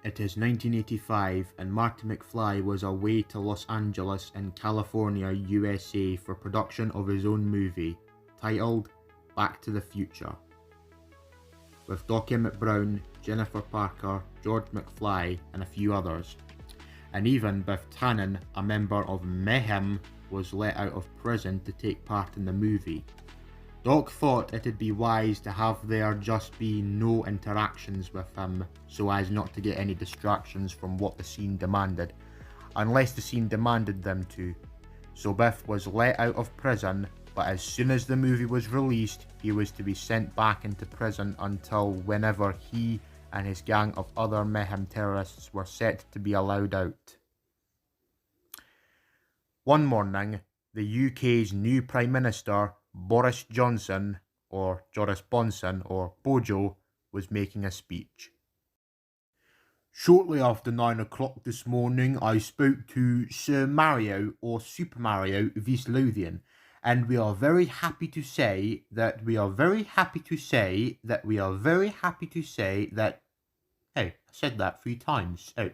It is 1985 and Marty McFly was away to Los Angeles in California, USA for production of his own movie, titled Back to the Future. With Doc Emmett Brown, Jennifer Parker, George McFly and a few others. And even Biff Tannen, a member of Mayhem, was let out of prison to take part in the movie. Doc thought it'd be wise to have there just be no interactions with him so as not to get any distractions from what the scene demanded, unless the scene demanded them to. So Biff was let out of prison, but as soon as the movie was released, he was to be sent back into prison until whenever he and his gang of other Mayhem terrorists were set to be allowed out. One morning, the UK's new Prime Minister, Boris Johnson, or Joris Bonson, or Bojo, was making a speech. Shortly after 9 o'clock this morning, I spoke to Sir Mario, or Super Mario Vislothian, and we are very happy to say that Hey, I said that 3 times. Oh,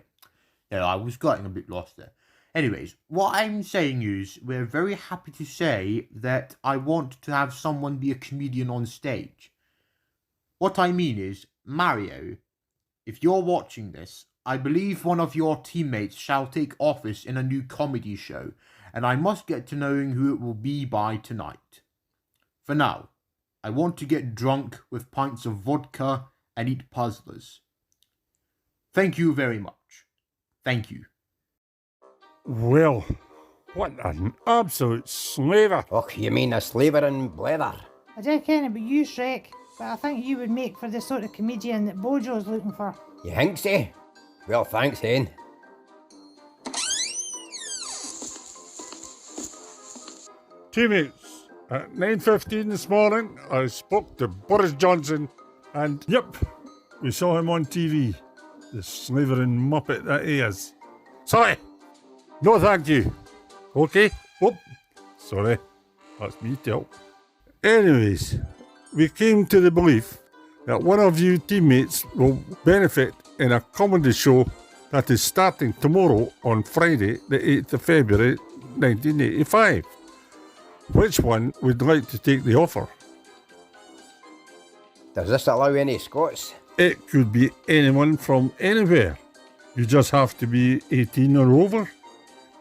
no, I was getting a bit lost there. Anyways, what I'm saying is, we're very happy to say that I want to have someone be a comedian on stage. What I mean is, Mario, if you're watching this, I believe one of your teammates shall take office in a new comedy show, and I must get to knowing who it will be by tonight. For now, I want to get drunk with pints of vodka and eat puzzlers. Thank you very much. Thank you. Well, what an absolute slaver. Och, you mean a slaver in blether? I don't care about you, Shrek, but I think you would make for the sort of comedian that Bojo's looking for. You think so? Well, thanks then. Teammates, at 9:15 this morning, I spoke to Boris Johnson and, yep, we saw him on TV. The slavering muppet that he is. Sorry! No thank you. Okay? Oh, sorry. That's me too. Anyways, we came to the belief that one of you teammates will benefit in a comedy show that is starting tomorrow on Friday, the 8th of February, 1985. Which one would like to take the offer? Does this allow any Scots? It could be anyone from anywhere. You just have to be 18 or over.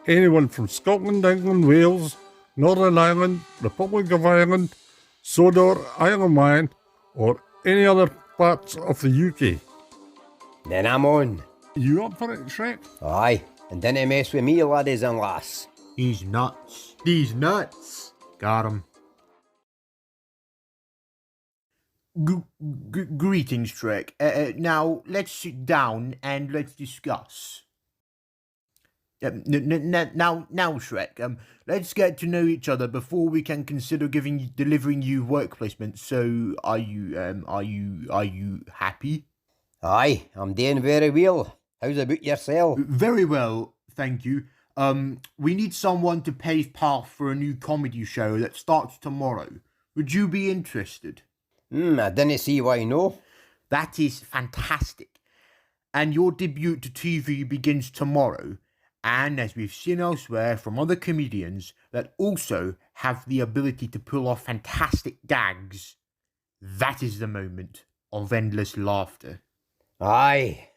Anyone from Scotland, England, Wales, Northern Ireland, Republic of Ireland, Sodor, Isle of Man, or any other parts of the UK. Then I'm on. You up for it, Shrek? Aye, and dinna mess with me, laddies and lass. He's nuts. These nuts. Got him. Greetings, Shrek. Now, let's sit down and let's discuss. Now, Shrek, let's get to know each other before we can consider delivering you work placement. So, are you happy? Aye, I'm doing very well. How's about yourself? Very well, thank you. We need someone to pave path for a new comedy show that starts tomorrow. Would you be interested? I didn't see why no. That is fantastic. And your debut to TV begins tomorrow. And as we've seen elsewhere from other comedians that also have the ability to pull off fantastic gags, that is the moment of endless laughter. Aye.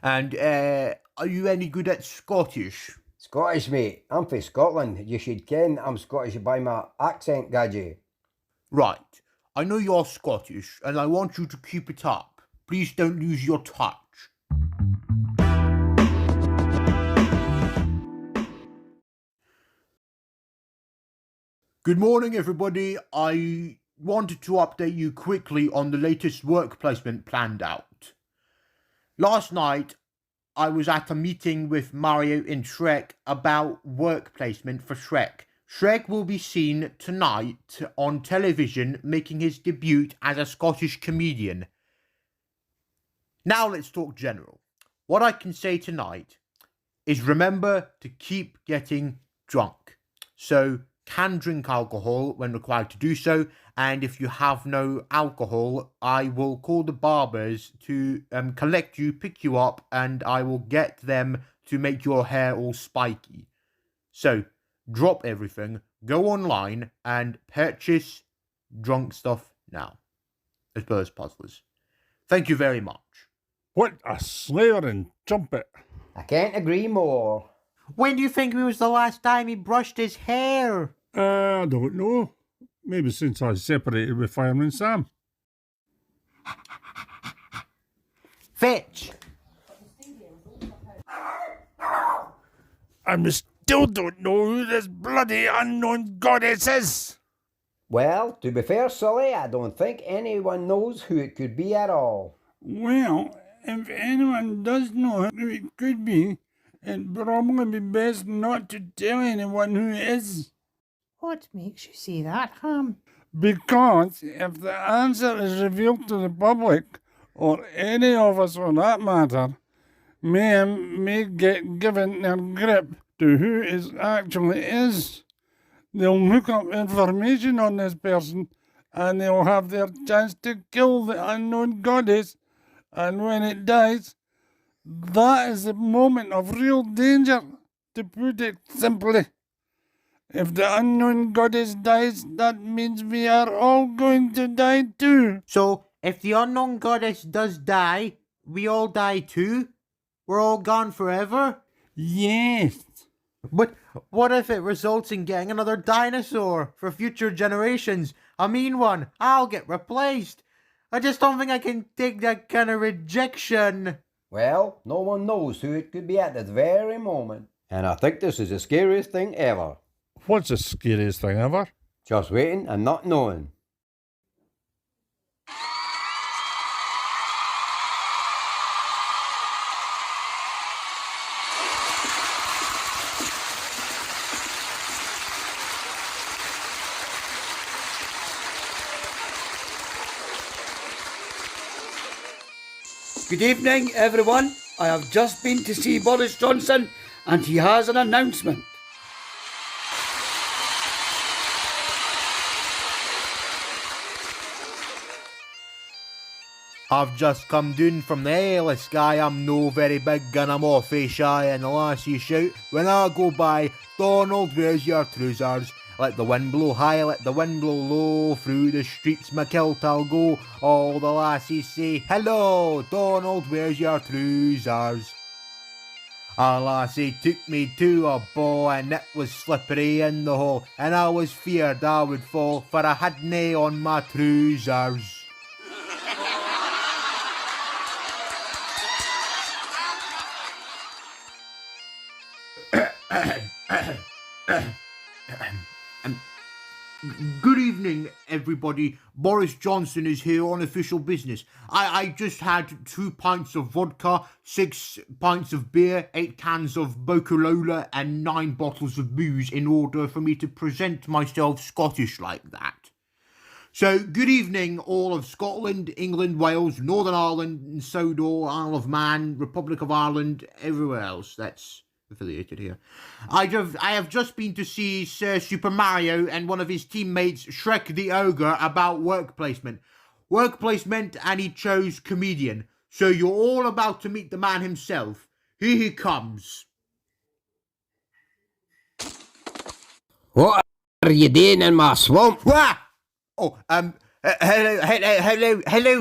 And are you any good at Scottish? Scottish, mate. I'm from Scotland. You should ken I'm Scottish by my accent, gadget. Right. I know you're Scottish, and I want you to keep it up. Please don't lose your touch. Good morning, everybody. I wanted to update you quickly on the latest work placement planned out. Last night, I was at a meeting with Mario and Shrek about work placement for Shrek. Shrek will be seen tonight on television making his debut as a Scottish comedian. Now let's talk general. What I can say tonight is remember to keep getting drunk. So can drink alcohol when required to do so, and if you have no alcohol, I will call the barbers to collect you, pick you up, and I will get them to make your hair all spiky. So, drop everything, go online, and purchase drunk stuff now. As well as puzzlers. Thank you very much. What a slavering jumpet. I can't agree more. When do you think it was the last time he brushed his hair? I don't know. Maybe since I separated with Fireman Sam. Fetch! And we still don't know who this bloody unknown goddess is. Well, to be fair, Sully, I don't think anyone knows who it could be at all. Well, if anyone does know who it could be, it'd probably be best not to tell anyone who it is. What makes you say that, Ham? Because if the answer is revealed to the public, or any of us for that matter, Mayhem may get given their grip to who it actually is. They'll look up information on this person, and they'll have their chance to kill the unknown goddess, and when it dies, that is the moment of real danger, to put it simply. If the unknown goddess dies, that means we are all going to die too. So, if the unknown goddess does die, we all die too? We're all gone forever? Yes. But what if it results in getting another dinosaur for future generations? A mean one. I'll get replaced. I just don't think I can take that kind of rejection. Well, no one knows who it could be at this very moment. And I think this is the scariest thing ever. What's the scariest thing ever? Just waiting and not knowing. Good evening, everyone. I have just been to see Boris Johnson, and he has an announcement. I've just come down from the airless sky. I'm no very big and I'm awfully shy, and the lassie shout when I go by, Donald, where's your trousers? Let the wind blow high, let the wind blow low, through the streets my kilt I'll go. All the lassies say, hello, Donald, where's your trousers? A lassie took me to a ball, and it was slippery in the hole, and I was feared I would fall, for I had nae on my trousers. Good evening, everybody. Boris Johnson is here on official business. I just had 2 pints of vodka, 6 pints of beer, 8 cans of Bocolola, and 9 bottles of booze in order for me to present myself Scottish like that. So, good evening, all of Scotland, England, Wales, Northern Ireland, and Sodor, Isle of Man, Republic of Ireland, everywhere else that's affiliated here. I have just been to see Sir Super Mario and one of his teammates, Shrek the Ogre, about work placement. Work placement, and he chose comedian. So you're all about to meet the man himself. Here he comes. What are you doing in my swamp? Wah! Oh, hello,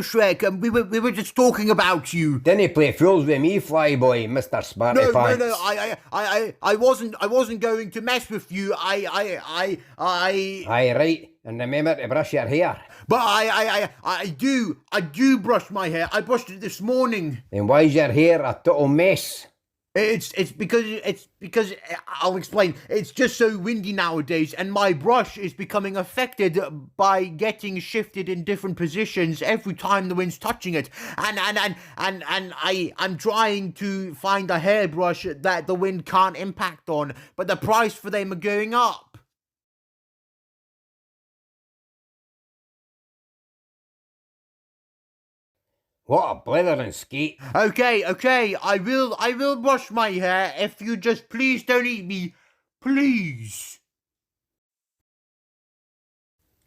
Shrek. We were just talking about you. Didn't play fools with me, flyboy, Mr. Smarty No, Pants. I wasn't going to mess with you. Aye, right. And remember to brush your hair. But I do brush my hair. I brushed it this morning. Then why's your hair a total mess? It's because I'll explain. It's just so windy nowadays, and my brush is becoming affected by getting shifted in different positions every time the wind's touching it. And I'm trying to find a hairbrush that the wind can't impact on, but the price for them are going up. What a blithering skate. Okay, I will brush my hair if you just please don't eat me. Please.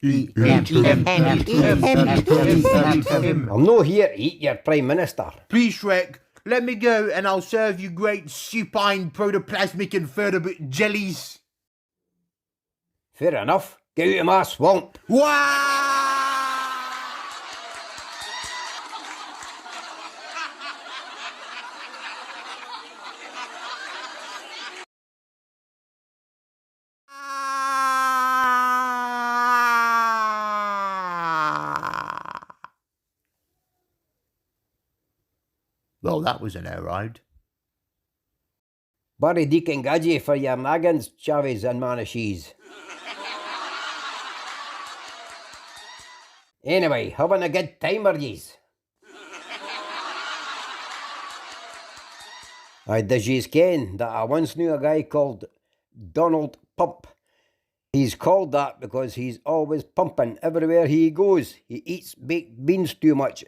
Eat him. I'm not here to eat your Prime Minister. Please, Shrek, let me go and I'll serve you great supine protoplasmic invertebrate jellies. Fair enough. Get out of my swamp. Wow! Well, that was an air ride. Barry Deacon Gadget for your naggins, Chavez and Manichees. Anyway, having a good time, are yous? Does yous ken that I once knew a guy called Donald Pump? He's called that because he's always pumping everywhere he goes. He eats baked beans too much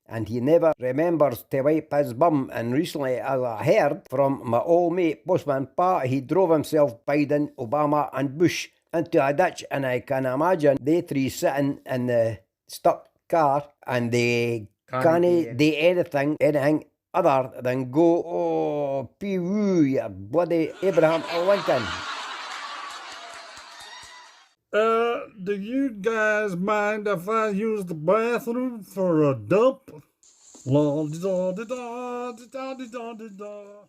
and he never remembers to wipe his bum. And recently, as I heard from my old mate, Postman Pa, he drove himself, Biden, Obama and Bush into a ditch, and I can imagine they three sitting in the stuck car and they can't do anything other than go, oh, pee-woo, you bloody Abraham Lincoln. Do you guys mind if I use the bathroom for a dump? La-di-da-di-da-di-da-di-da-di-da.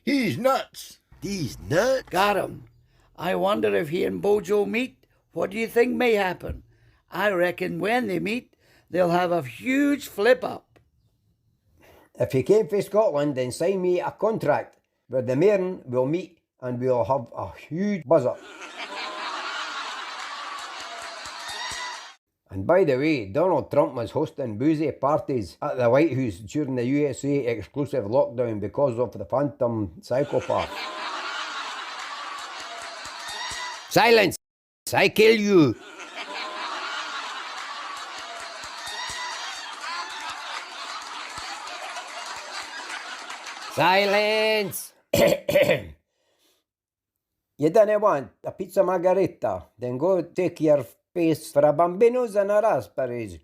He's nuts. He's nuts. Got him. I wonder if he and Bojo meet. What do you think may happen? I reckon when they meet, they'll have a huge flip-up. If he came from Scotland, then sign me a contract where the Marin will meet and we'll have a huge buzz-up. And by the way, Donald Trump was hosting boozy parties at the White House during the USA exclusive lockdown because of the phantom psychopath. Silence! I kill you! Silence! You don't want a pizza margherita? Then go take your face for a bambinos and a raspberries.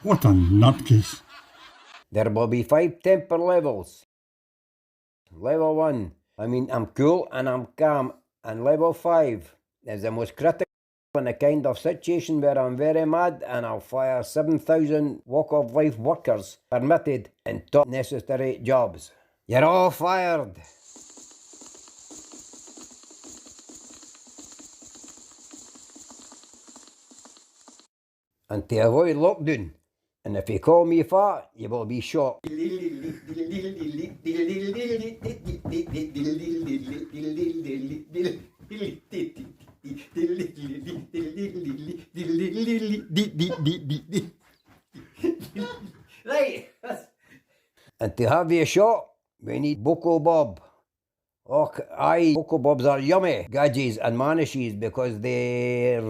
What a nutcase. There will be 5 temper levels. Level 1, I'm cool and I'm calm. And level 5 is the most critical in a kind of situation where I'm very mad and I'll fire 7,000 walk-of-life workers permitted in top necessary jobs. You're all fired. And to avoid lockdown, and if you call me fat, you will be shot. Right. And to have you shot, we need Boko Bob. Oh, aye, Boko Bobs are yummy, gadgets and manishes, because there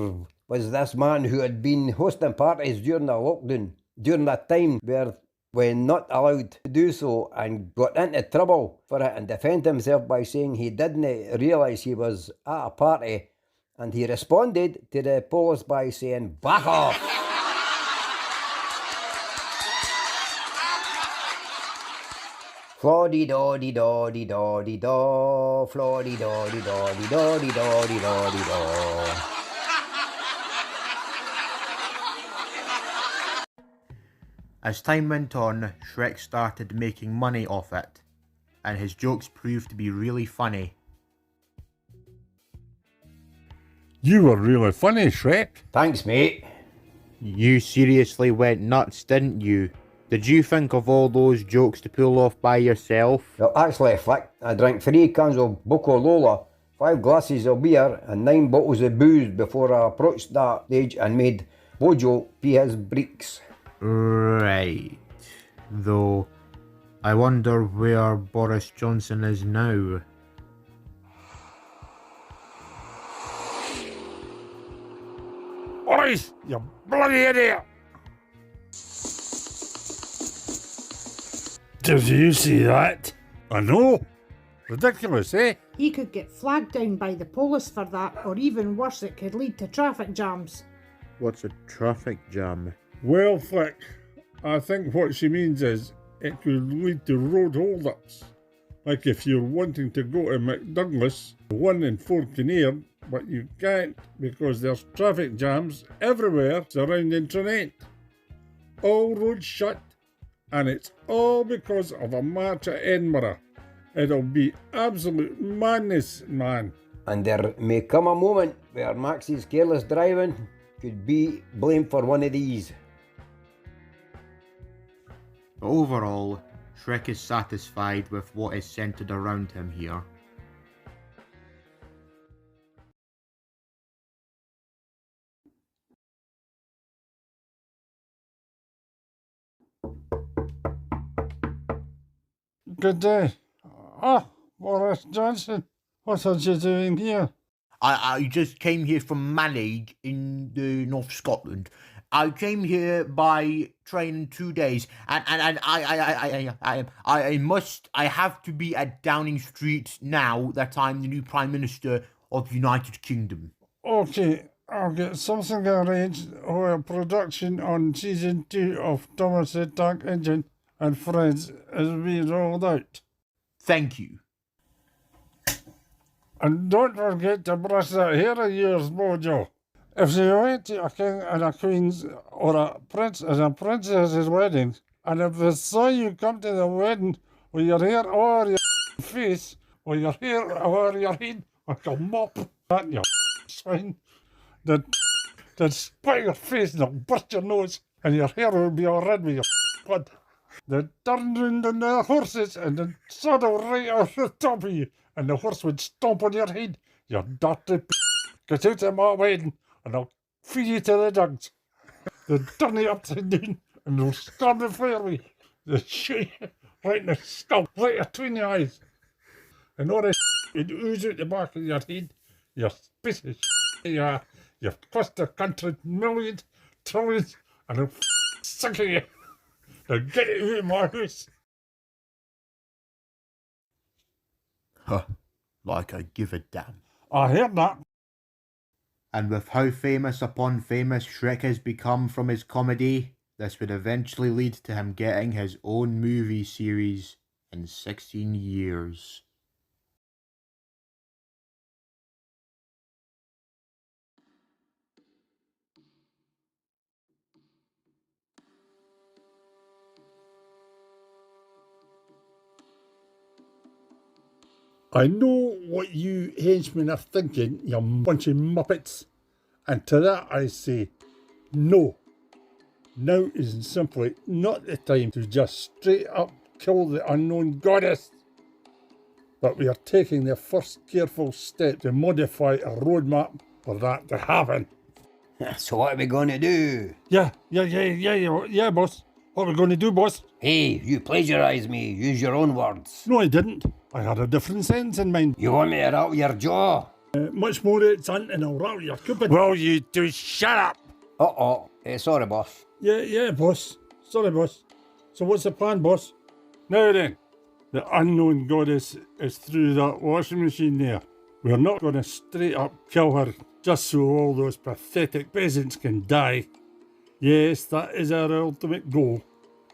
was this man who had been hosting parties during the lockdown, during that time where we're not allowed to do so, and got into trouble for it and defended himself by saying he didn't realise he was at a party, and he responded to the police by saying, "Back off!" Flaw-dee-daw-dee-daw-dee-daw-dee-daw, flaw-dee-daw-dee-daw-dee-daw-dee-daw-dee-daw. As time went on, Shrek started making money off it, and his jokes proved to be really funny. You were really funny, Shrek. Thanks, mate. You seriously went nuts, didn't you? Did you think of all those jokes to pull off by yourself? Well, actually, Flick, I drank 3 cans of Boko Lola, 5 glasses of beer, and 9 bottles of booze before I approached that stage and made Bojo pee his breeks. Right. Though, I wonder where Boris Johnson is now. Alright, you bloody idiot! Did you see that? I know. Ridiculous, eh? He could get flagged down by the police for that, or even worse, it could lead to traffic jams. What's a traffic jam? Well, Flick, I think what she means is it could lead to road hold-ups. Like if you're wanting to go to McDouglas, the one in Fort Kinnear, but you can't because there's traffic jams everywhere surrounding Trinent. All roads shut, and it's all because of a march at Edinburgh. It'll be absolute madness, man. And there may come a moment where Max's careless driving could be blamed for one of these. Overall, Shrek is satisfied with what is centered around him here. Good day. Boris Johnson, what are you doing here? I just came here from Mallaig in the North Scotland. I came here by train in 2 days, and I have to be at Downing Street now that I'm the new Prime Minister of the United Kingdom. Okay, I'll get something arranged where production on season 2 of Thomas the Tank Engine and Friends is being rolled out. Thank you. And don't forget to brush that hair of yours, Mojo. If you went to a king and a queen's or a prince and a princess's wedding, and if they saw you come to the wedding with your hair over your face, or your hair over your head like a mop, that you swine, then spit your face and they'll burst your nose, and your hair will be all red with your blood. They'd turn round on the horses and then saddle right off the top of you, and the horse would stomp on your head. You dirty Get out of my wedding and I'll feed you to the dogs. They'll turn you upside down and they'll start the fire with you. They'll shoot you right in the skull, right between the eyes. And all the would ooze out the back of your head. You're piece of you. You've cost the country millions, trillions, and they'll sick of you. They'll get it out of my house. Huh. Like I give a damn. I heard that. And with how famous upon famous Shrek has become from his comedy, this would eventually lead to him getting his own movie series in 16 years. I know what you henchmen are thinking, you bunch of muppets. And to that I say, no. Now is simply not the time to just straight up kill the unknown goddess. But we are taking the first careful step to modify a roadmap for that to happen. So what are we going to do? Yeah, boss. What are we going to do, boss? Hey, you plagiarise me. Use your own words. No, I didn't. I had a different sentence in mind. You want me to rattle your jaw? Much more it's on and I'll rattle your cupid. Well, you do shut up. Uh-oh. Sorry, boss. Yeah, boss. Sorry, boss. So what's the plan, boss? Now then, the unknown goddess is through that washing machine there. We're not going to straight up kill her just so all those pathetic peasants can die. Yes, that is our ultimate goal,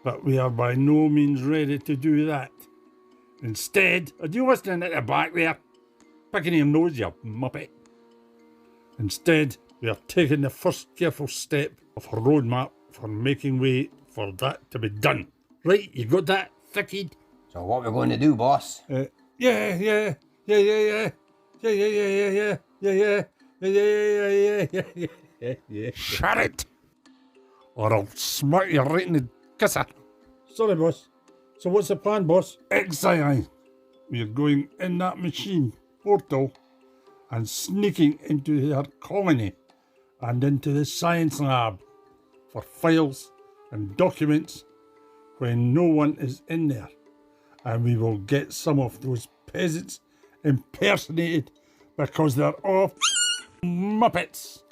but we are by no means ready to do that. Instead, are you listening at the back there? Picking your nose, you muppet. Instead, we are taking the first careful step of a roadmap for making way for that to be done. Right, you got that, thickhead? So what are we going to do, boss? Yeah. Shut it! Or I'll smack you right in the kisser. Sorry, boss. So what's the plan, boss? XII. We're going in that machine portal and sneaking into their colony and into the science lab for files and documents when no one is in there. And we will get some of those peasants impersonated because they're all muppets.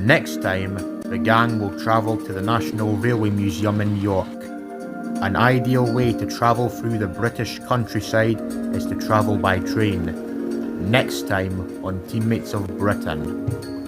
Next time, the gang will travel to the National Railway Museum in York. An ideal way to travel through the British countryside is to travel by train. Next time on Teammates of Britain.